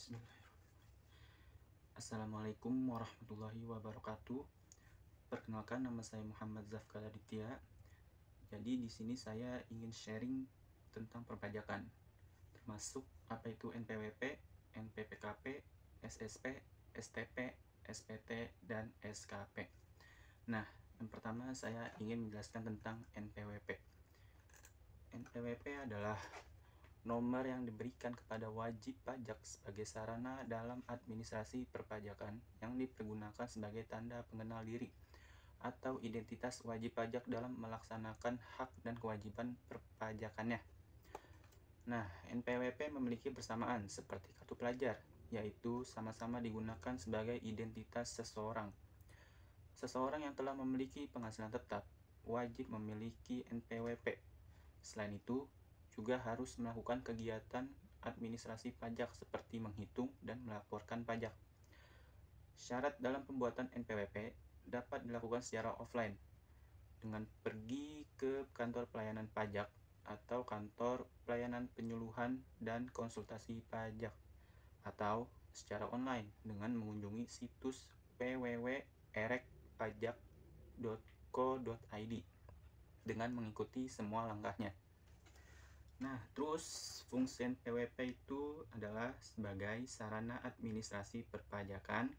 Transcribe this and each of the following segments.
Bismillahirrahmanirrahim. Assalamualaikum warahmatullahi wabarakatuh. Perkenalkan, nama saya Muhammad Zafkar Aditya. Jadi di sini saya ingin sharing tentang perpajakan, termasuk apa itu NPWP, NPPKP, SSP, STP, SPT, dan SKP. Nah, yang pertama saya ingin menjelaskan tentang NPWP. NPWP adalah nomor yang diberikan kepada wajib pajak sebagai sarana dalam administrasi perpajakan yang dipergunakan sebagai tanda pengenal diri atau identitas wajib pajak dalam melaksanakan hak dan kewajiban perpajakannya. Nah, NPWP memiliki persamaan seperti kartu pelajar, yaitu sama-sama digunakan sebagai identitas seseorang. Seseorang yang telah memiliki penghasilan tetap wajib memiliki NPWP. Selain itu, juga harus melakukan kegiatan administrasi pajak seperti menghitung dan melaporkan pajak. Syarat dalam pembuatan NPWP dapat dilakukan secara offline dengan pergi ke kantor pelayanan pajak atau kantor pelayanan penyuluhan dan konsultasi pajak, atau secara online dengan mengunjungi situs www.erekpajak.co.id dengan mengikuti semua langkahnya. Nah, terus fungsi NPWP itu adalah sebagai sarana administrasi perpajakan,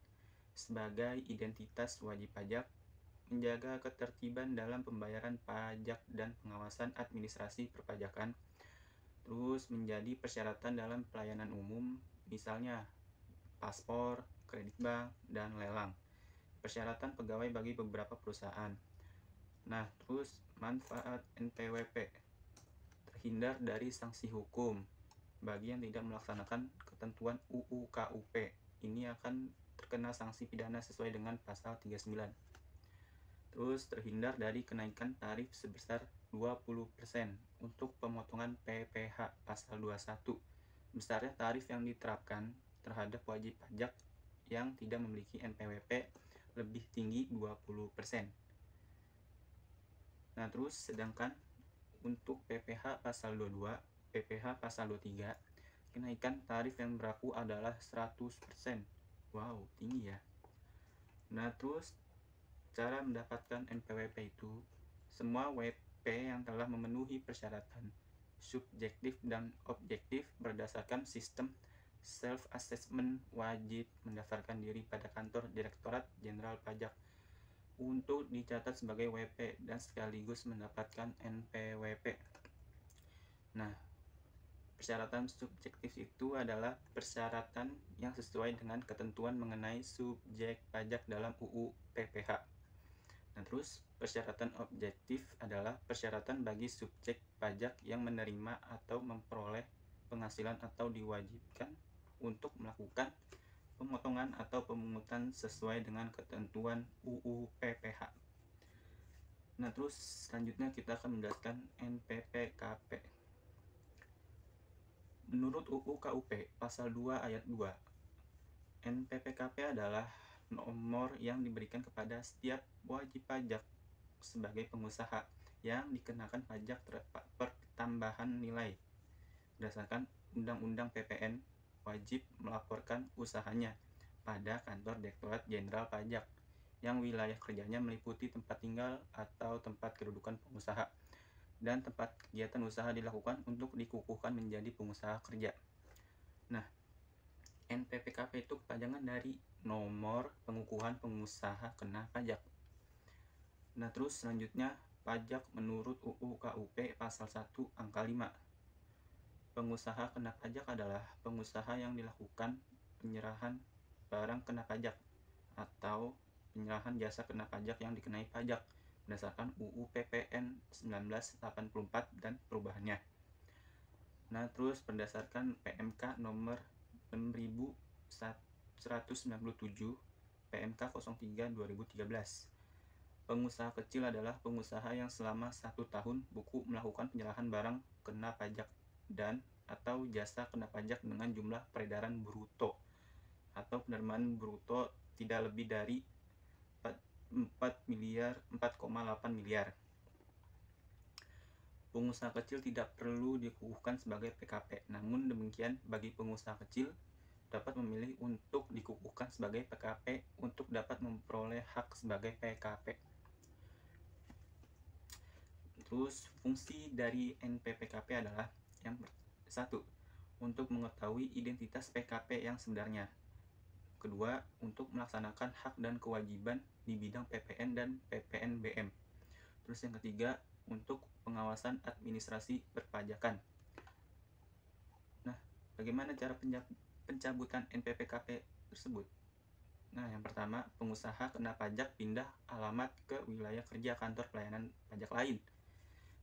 sebagai identitas wajib pajak, menjaga ketertiban dalam pembayaran pajak dan pengawasan administrasi perpajakan, terus menjadi persyaratan dalam pelayanan umum, misalnya paspor, kredit bank, dan lelang, persyaratan pegawai bagi beberapa perusahaan. Nah, terus manfaat NPWP: terhindar dari sanksi hukum bagi yang tidak melaksanakan ketentuan UU KUP. Ini akan terkena sanksi pidana sesuai dengan pasal 39. Terus terhindar dari kenaikan tarif sebesar 20% untuk pemotongan PPh pasal 21. Besarnya tarif yang diterapkan terhadap wajib pajak yang tidak memiliki NPWP lebih tinggi 20%. Nah, terus sedangkan untuk PPh pasal 22, PPh pasal 23, kenaikan tarif yang berlaku adalah 100%. Wow, tinggi ya. Nah, terus cara mendapatkan NPWP itu, semua WP yang telah memenuhi persyaratan subjektif dan objektif berdasarkan sistem self-assessment wajib mendaftarkan diri pada kantor Direktorat Jenderal Pajak untuk dicatat sebagai WP dan sekaligus mendapatkan NPWP. Nah, persyaratan subjektif itu adalah persyaratan yang sesuai dengan ketentuan mengenai subjek pajak dalam UU PPh. Nah, terus persyaratan objektif adalah persyaratan bagi subjek pajak yang menerima atau memperoleh penghasilan atau diwajibkan untuk melakukan pemotongan atau pemungutan sesuai dengan ketentuan UU PPh. Nah, terus selanjutnya kita akan menjelaskan NPPKP. Menurut UU KUP pasal 2 ayat 2, NPPKP adalah nomor yang diberikan kepada setiap wajib pajak sebagai pengusaha yang dikenakan pajak pertambahan nilai berdasarkan Undang-Undang PPN, wajib melaporkan usahanya pada kantor Direktorat Jenderal Pajak yang wilayah kerjanya meliputi tempat tinggal atau tempat kedudukan pengusaha dan tempat kegiatan usaha dilakukan untuk dikukuhkan menjadi pengusaha kerja. Nah, NPPKP itu kepanjangan dari nomor pengukuhan pengusaha kena pajak. Nah, terus selanjutnya pajak menurut UU KUP pasal 1 angka 5. Pengusaha kena pajak adalah pengusaha yang dilakukan penyerahan barang kena pajak atau penyerahan jasa kena pajak yang dikenai pajak berdasarkan UU PPN 1984 dan perubahannya. Nah, terus berdasarkan PMK nomor 6197 PMK 03 2013, pengusaha kecil adalah pengusaha yang selama 1 tahun buku melakukan penyerahan barang kena pajak dan atau jasa kena pajak dengan jumlah peredaran bruto atau penerimaan bruto tidak lebih dari 4,8 miliar. Pengusaha kecil tidak perlu dikukuhkan sebagai PKP. Namun demikian, bagi pengusaha kecil, dapat memilih untuk dikukuhkan sebagai PKP untuk dapat memperoleh hak sebagai PKP. Terus fungsi dari NPPKP adalah yang satu, untuk mengetahui identitas PKP yang sebenarnya. Kedua, untuk melaksanakan hak dan kewajiban di bidang PPN dan PPNBM. Terus yang ketiga, untuk pengawasan administrasi perpajakan. Nah, bagaimana cara pencabutan NPPKP tersebut? Nah, yang pertama, pengusaha kena pajak pindah alamat ke wilayah kerja kantor pelayanan pajak lain.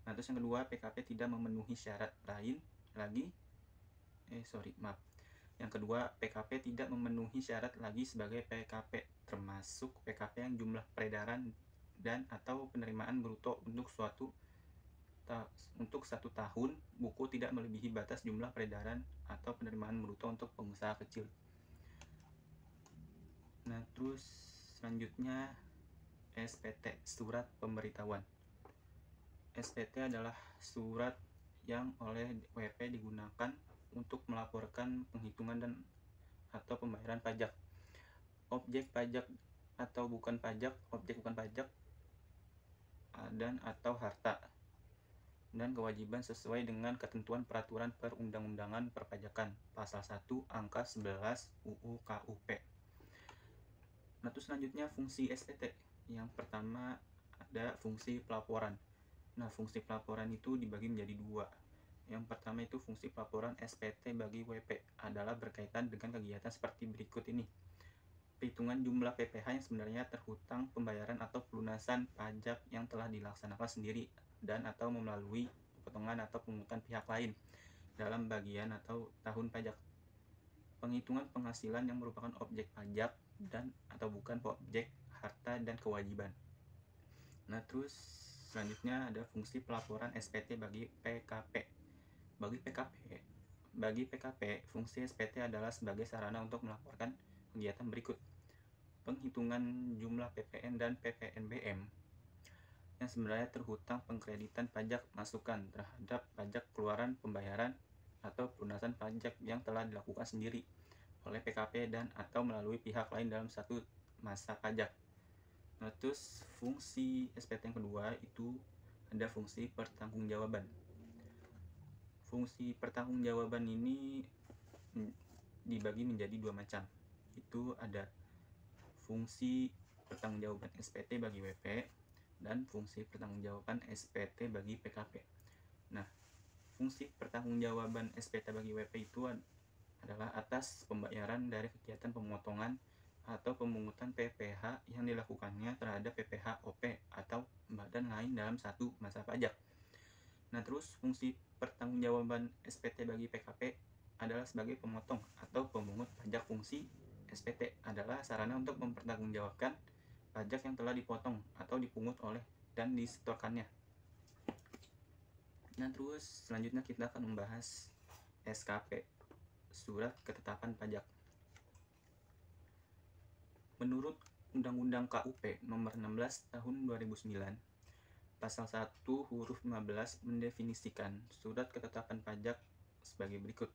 Nah, terus yang kedua, PKP tidak memenuhi syarat lain lagi. Yang kedua, PKP tidak memenuhi syarat lagi sebagai PKP, termasuk PKP yang jumlah peredaran dan atau penerimaan bruto untuk satu tahun buku tidak melebihi batas jumlah peredaran atau penerimaan bruto untuk pengusaha kecil. Nah, terus selanjutnya SPT, surat pemberitahuan. SPT adalah surat yang oleh WP digunakan untuk melaporkan penghitungan dan atau pembayaran pajak, objek pajak atau bukan pajak, objek bukan pajak, dan atau harta, dan kewajiban sesuai dengan ketentuan peraturan perundang-undangan perpajakan pasal 1 angka 11 UU KUP. Nah, terus selanjutnya fungsi SPT. Yang pertama ada fungsi pelaporan. Nah, fungsi pelaporan itu dibagi menjadi dua. Yang pertama itu fungsi pelaporan SPT bagi WP adalah berkaitan dengan kegiatan seperti berikut ini. Perhitungan jumlah PPh yang sebenarnya terhutang pembayaran atau pelunasan pajak yang telah dilaksanakan sendiri dan atau melalui potongan atau pungutan pihak lain dalam bagian atau tahun pajak. Penghitungan penghasilan yang merupakan objek pajak dan atau bukan objek harta dan kewajiban. Nah, terus selanjutnya ada fungsi pelaporan SPT bagi PKP. Bagi PKP, fungsi SPT adalah sebagai sarana untuk melaporkan kegiatan berikut. Penghitungan jumlah PPN dan PPNBM yang sebenarnya terhutang pengkreditan pajak masukan terhadap pajak keluaran pembayaran atau pelunasan pajak yang telah dilakukan sendiri oleh PKP dan atau melalui pihak lain dalam satu masa pajak. Nah, terus fungsi SPT yang kedua itu ada fungsi pertanggungjawaban. Fungsi pertanggungjawaban ini dibagi menjadi dua macam. Itu ada fungsi pertanggungjawaban SPT bagi WP dan fungsi pertanggungjawaban SPT bagi PKP. Nah, fungsi pertanggungjawaban SPT bagi WP itu adalah atas pembayaran dari kegiatan pemotongan atau pemungutan PPh yang dilakukannya terhadap PPh OP atau badan lain dalam satu masa pajak. Nah, terus fungsi pertanggungjawaban SPT bagi PKP adalah sebagai pemotong atau pemungut pajak. Fungsi SPT adalah sarana untuk mempertanggungjawabkan pajak yang telah dipotong atau dipungut oleh dan disetorkannya. Nah, terus selanjutnya kita akan membahas SKP, surat ketetapan pajak. Menurut Undang-Undang KUP Nomor 16 Tahun 2009, Pasal 1 huruf 15 mendefinisikan surat ketetapan pajak sebagai berikut.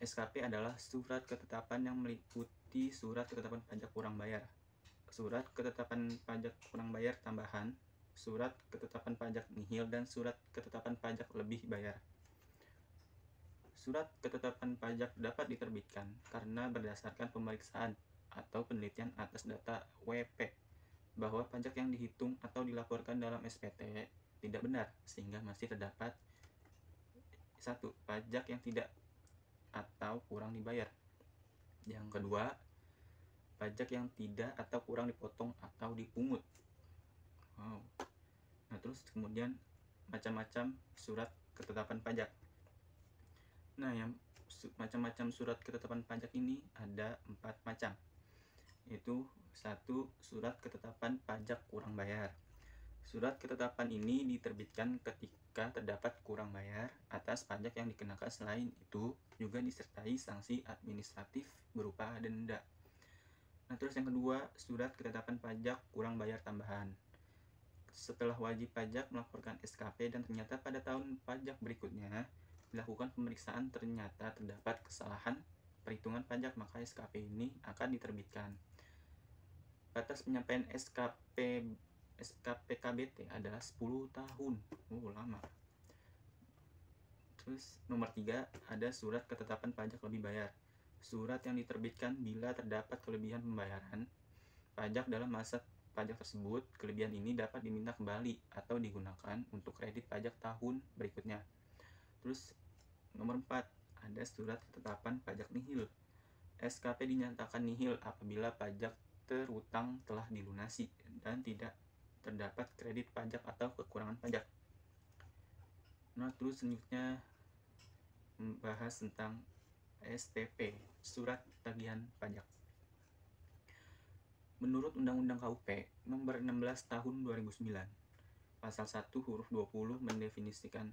SKP adalah surat ketetapan yang meliputi surat ketetapan pajak kurang bayar, surat ketetapan pajak kurang bayar tambahan, surat ketetapan pajak nihil, dan surat ketetapan pajak lebih bayar. Surat ketetapan pajak dapat diterbitkan karena berdasarkan pemeriksaan atau penelitian atas data WP bahwa pajak yang dihitung atau dilaporkan dalam SPT tidak benar, sehingga masih terdapat 1. Pajak yang tidak atau kurang dibayar. Yang kedua, pajak yang tidak atau kurang dipotong atau dipungut. Nah, terus kemudian macam-macam surat ketetapan pajak. Nah, yang macam-macam surat ketetapan pajak ini ada 4 macam, yaitu 1. Surat ketetapan pajak kurang bayar. Surat ketetapan ini diterbitkan ketika terdapat kurang bayar atas pajak yang dikenakan. Selain itu, juga disertai sanksi administratif berupa denda. Nah, terus yang kedua, surat ketetapan pajak kurang bayar tambahan. Setelah wajib pajak melaporkan SKP dan ternyata pada tahun pajak berikutnya dilakukan pemeriksaan ternyata terdapat kesalahan perhitungan pajak, maka SKP ini akan diterbitkan. Batas penyampaian SKP KBT adalah 10 tahun. Lama. Terus nomor 3 ada surat ketetapan pajak lebih bayar. Surat yang diterbitkan bila terdapat kelebihan pembayaran pajak dalam masa pajak tersebut. Kelebihan ini dapat diminta kembali atau digunakan untuk kredit pajak tahun berikutnya. Terus nomor 4 ada surat ketetapan pajak nihil. SKP dinyatakan nihil apabila pajak terutang telah dilunasi dan tidak terdapat kredit pajak atau kekurangan pajak. Nah, terus selanjutnya membahas tentang STP, surat tagihan pajak. Menurut Undang-Undang KUP Nomor 16 Tahun 2009, Pasal 1 huruf 20 mendefinisikan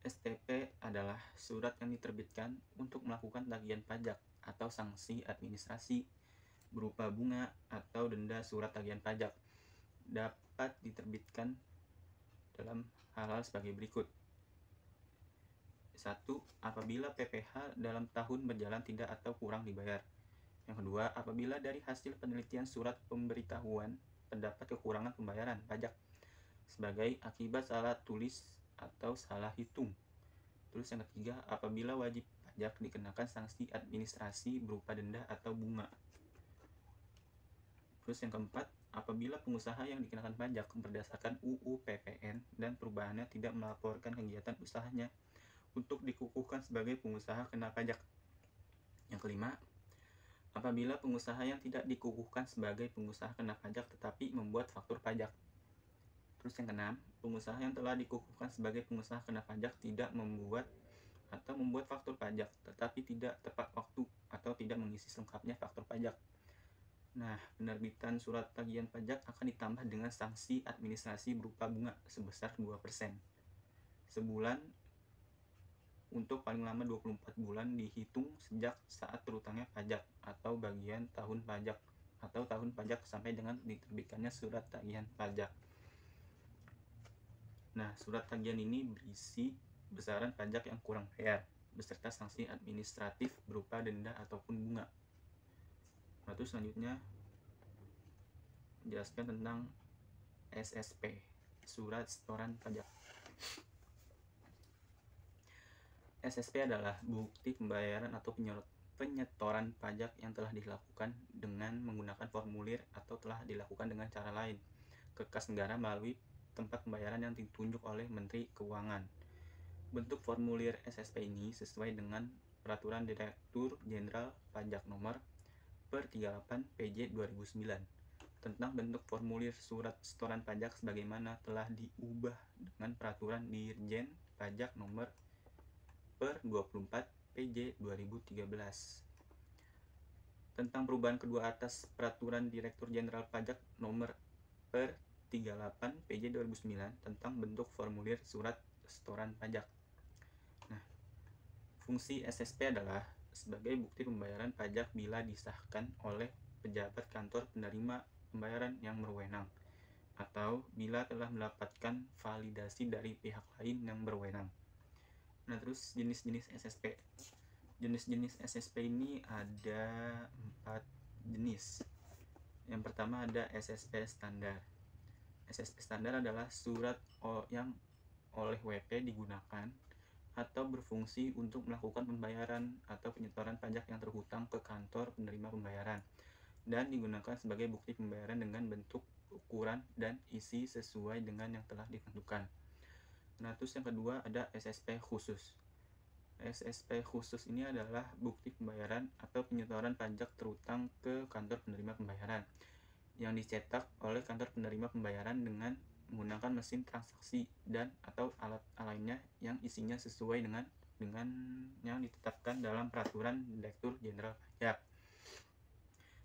STP adalah surat yang diterbitkan untuk melakukan tagihan pajak atau sanksi administrasi berupa bunga atau denda. Surat tagihan pajak dapat diterbitkan dalam hal-hal sebagai berikut. 1. Apabila PPh dalam tahun berjalan tidak atau kurang dibayar. Yang kedua, apabila dari hasil penelitian surat pemberitahuan terdapat kekurangan pembayaran pajak sebagai akibat salah tulis atau salah hitung. Terus yang ketiga, apabila wajib pajak dikenakan sanksi administrasi berupa denda atau bunga. Terus yang keempat, apabila pengusaha yang dikenakan pajak berdasarkan UU PPN dan perubahannya tidak melaporkan kegiatan usahanya untuk dikukuhkan sebagai pengusaha kena pajak. Yang kelima, apabila pengusaha yang tidak dikukuhkan sebagai pengusaha kena pajak tetapi membuat faktur pajak. Terus yang keenam, pengusaha yang telah dikukuhkan sebagai pengusaha kena pajak tidak membuat atau membuat faktur pajak tetapi tidak tepat waktu atau tidak mengisi selengkapnya faktur pajak. Nah, penerbitan surat tagihan pajak akan ditambah dengan sanksi administrasi berupa bunga sebesar 2% sebulan untuk paling lama 24 bulan dihitung sejak saat terutangnya pajak atau bagian tahun pajak atau tahun pajak sampai dengan diterbitkannya surat tagihan pajak. Nah, surat tagihan ini berisi besaran pajak yang kurang bayar beserta sanksi administratif berupa denda ataupun bunga. Nah, terus selanjutnya menjelaskan tentang SSP, surat setoran pajak. SSP adalah bukti pembayaran atau penyetoran pajak yang telah dilakukan dengan menggunakan formulir atau telah dilakukan dengan cara lain ke kas negara melalui tempat pembayaran yang ditunjuk oleh Menteri Keuangan. Bentuk formulir SSP ini sesuai dengan Peraturan Direktur Jenderal Pajak Nomor per 38 PJ 2009 tentang bentuk formulir surat setoran pajak sebagaimana telah diubah dengan Peraturan Dirjen Pajak Nomor per 24 PJ 2013. Tentang perubahan kedua atas Peraturan Direktur Jenderal Pajak Nomor per 38 PJ 2009 tentang bentuk formulir surat setoran pajak. Nah, fungsi SSP adalah sebagai bukti pembayaran pajak bila disahkan oleh pejabat kantor penerima pembayaran yang berwenang atau bila telah mendapatkan validasi dari pihak lain yang berwenang. Nah, terus jenis-jenis SSP. Jenis-jenis SSP ini ada 4 jenis. Yang pertama ada SSP standar. SSP standar adalah surat yang oleh WP digunakan atau berfungsi untuk melakukan pembayaran atau penyetoran pajak yang terhutang ke kantor penerima pembayaran dan digunakan sebagai bukti pembayaran dengan bentuk, ukuran, dan isi sesuai dengan yang telah ditentukan. Nah, terus yang kedua ada SSP khusus. SSP khusus ini adalah bukti pembayaran atau penyetoran pajak terhutang ke kantor penerima pembayaran yang dicetak oleh kantor penerima pembayaran dengan menggunakan mesin transaksi dan atau alat lainnya yang isinya sesuai dengan yang ditetapkan dalam Peraturan Direktur Jenderal Pajak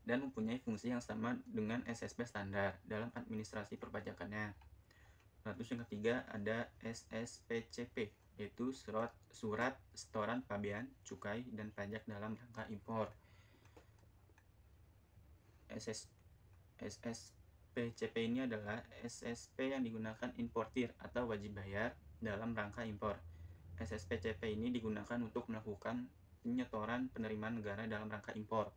dan mempunyai fungsi yang sama dengan SSP standar dalam administrasi perpajakannya. Nah, terus yang ketiga ada SSPCP, yaitu surat setoran pabean, cukai, dan pajak dalam rangka impor. SSPCP ini adalah SSP yang digunakan importir atau wajib bayar dalam rangka impor. SSPCP ini digunakan untuk melakukan penyetoran penerimaan negara dalam rangka impor.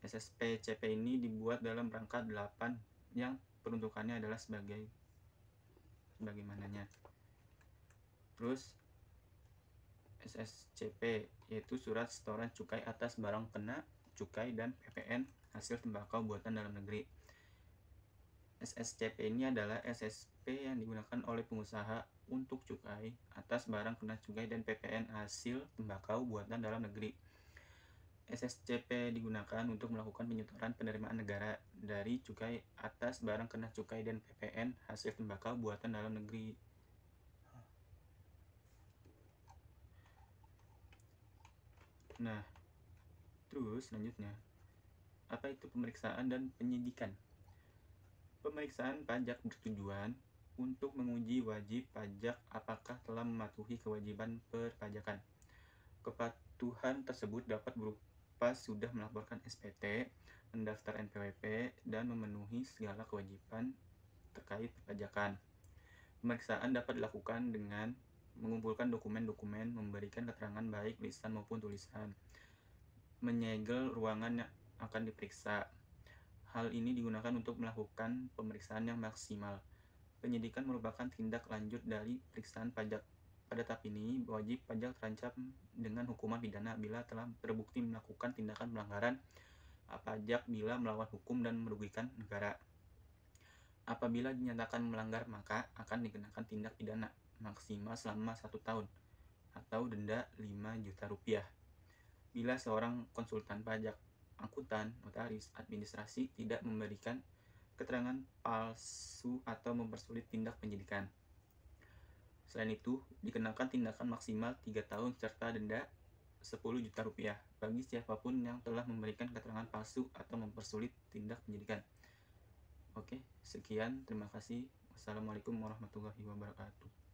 SSPCP ini dibuat dalam rangka 8 yang peruntukannya adalah sebagaimananya. Terus SSCP yaitu surat setoran cukai atas barang kena cukai dan PPN hasil tembakau buatan dalam negeri. SSCP ini adalah SSP yang digunakan oleh pengusaha untuk cukai atas barang kena cukai dan PPN hasil tembakau buatan dalam negeri. SSCP digunakan untuk melakukan penyetoran penerimaan negara dari cukai atas barang kena cukai dan PPN hasil tembakau buatan dalam negeri. Nah, terus selanjutnya, apa itu pemeriksaan dan penyidikan? Pemeriksaan pajak bertujuan untuk menguji wajib pajak apakah telah mematuhi kewajiban perpajakan. Kepatuhan tersebut dapat berupa sudah melaporkan SPT, mendaftar NPWP, dan memenuhi segala kewajiban terkait perpajakan. Pemeriksaan dapat dilakukan dengan mengumpulkan dokumen-dokumen, memberikan keterangan baik lisan maupun tulisan, menyegel ruangan yang akan diperiksa. Hal ini digunakan untuk melakukan pemeriksaan yang maksimal. Penyidikan merupakan tindak lanjut dari periksaan pajak. Pada tahap ini, wajib pajak terancam dengan hukuman pidana bila telah terbukti melakukan tindakan pelanggaran pajak bila melawan hukum dan merugikan negara. Apabila dinyatakan melanggar, maka akan dikenakan tindak pidana maksimal selama 1 tahun atau denda 5 juta rupiah. Bila seorang konsultan pajak, akuntan, notaris, administrasi tidak memberikan keterangan palsu atau mempersulit tindak penyidikan. Selain itu, dikenakan tindakan maksimal 3 tahun serta denda 10 juta rupiah bagi siapapun yang telah memberikan keterangan palsu atau mempersulit tindak penyidikan. Oke, sekian. Terima kasih. Wassalamualaikum warahmatullahi wabarakatuh.